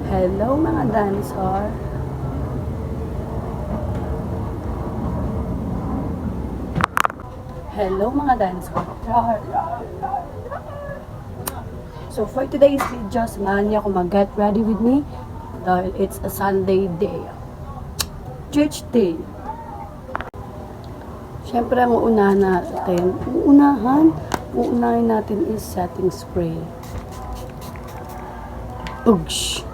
Hello mga dinosaur. Hello mga dinosaur. So for today's video, samahan niyo ako mag-get ready with me dahil it's a Sunday day. Church day. Siyempre ang uunahin natin is setting spray. Oosh.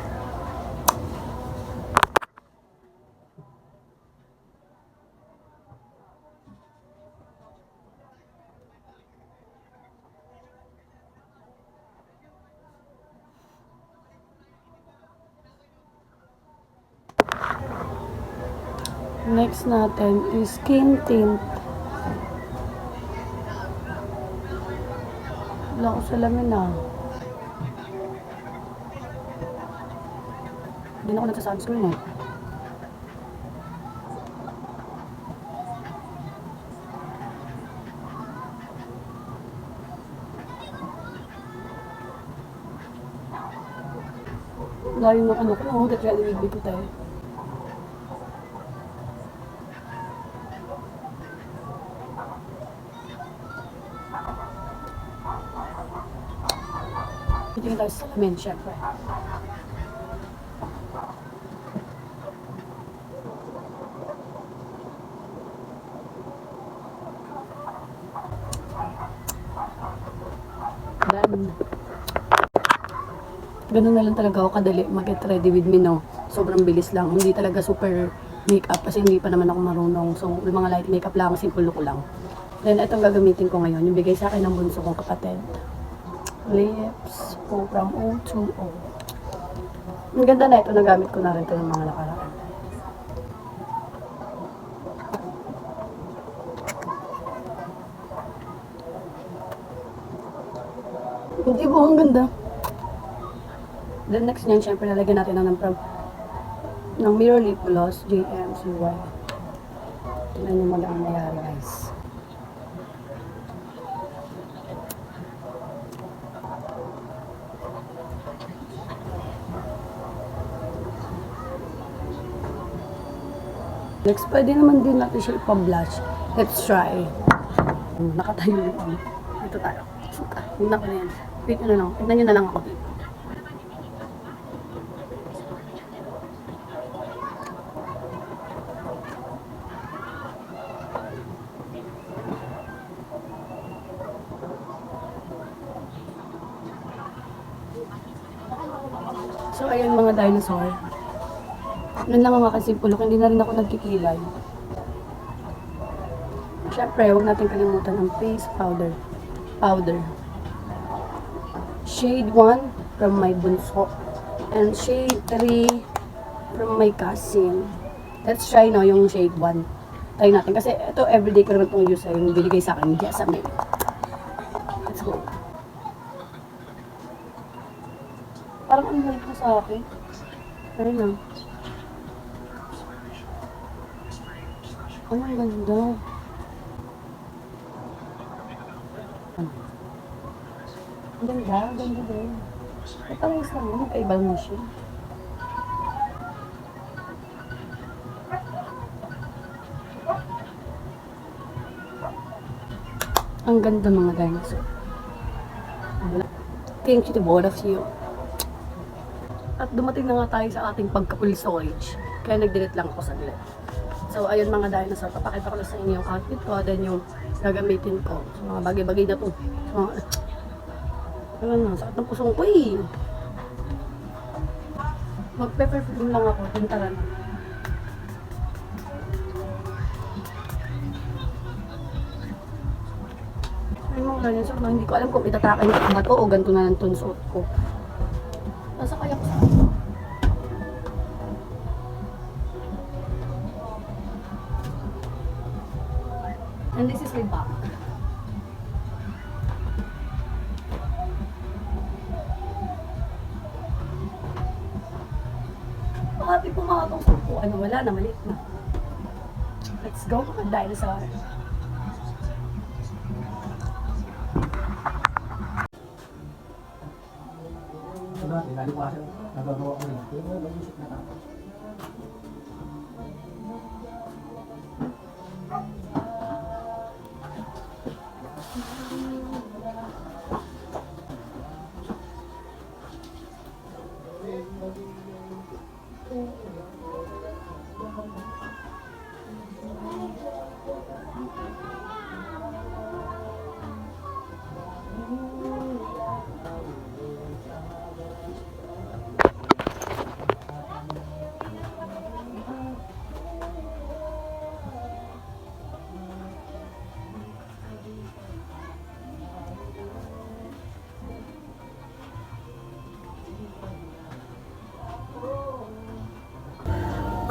Next natin is skin tint. Wala ko salamin ah. Hindi na ako nagsa-sunscreen eh. Wala yung ano ko, get ready with me ko tayo. Tingin tayo sa salamin, syempre. Then, ganun na lang talaga ako kadali mag-get ready with me, no? Sobrang bilis lang. Hindi talaga super makeup kasi hindi pa naman ako marunong. So, yung mga light makeup lang, simple look lang. Then, itong gagamitin ko ngayon, yung bigay sa akin ng bunso kong kapatid. Lips from O2O. Ang ganda na ito, nagamit ko na rin ito ng mga nakaraan. Hindi po, ang ganda. Then next niyan, syempre lalagyan natin ng Mirror Lip Gloss, JMCY. Tignan nyo mga ang nangyari, guys. Next, pwede naman din natin siya ipa-blush. Let's try. Nakatayo yung ano. Ito tayo. Suka. Hindi na ko na yan. Wait nyo na lang. Tignan nyo na lang ako dito. So, ayun mga dinosaur. Nun lang ang aking simple look. Hindi na rin ako nagkikilay. Siyempre, huwag natin kalimutan ang face powder. Shade 1 from my bunso. And shade 3 from my cousin. Let's try now yung shade 1. Try natin. Kasi ito, everyday ko naman itong use. Yung binigay sa akin. Yes, amin. Let's go. Parang ang light na sa akin. Ayun na. Ay, ang ganda. Ang ganda din. Parang isang lang, kaibang mo siya. Ang ganda mga dinosaur. Thank you to both of you. At dumating na nga tayo sa ating pagka-full storage. Kaya nag-delete lang ako saglit. So, ayun mga dinosaur, papakita ko na sa inyo yung outfit ko, then yung gagamitin ko. So, mga bagay-bagay na to. Ayun na, sakit ng pusong ko eh. Mag-perfume lang ako, then tara na. Ayun mga dinosaur, hindi ko alam kung itatakan ko ba to o ganito na lang itong suot ko. Nasa kaya ko sa akin. And this is my back. Pakati pumakatong sa upuan na wala na, maliit na. Let's go mga dinosaur. Diba? Tinali ko kasi. Nagagawa ko lang. Pero mag-isip na tapos.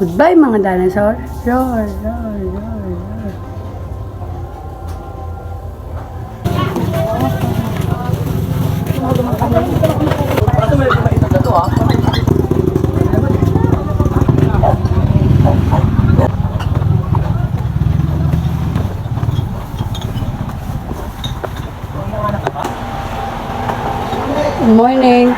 Goodbye mga dinosaur. Roar, roar, roar, roar. Good morning.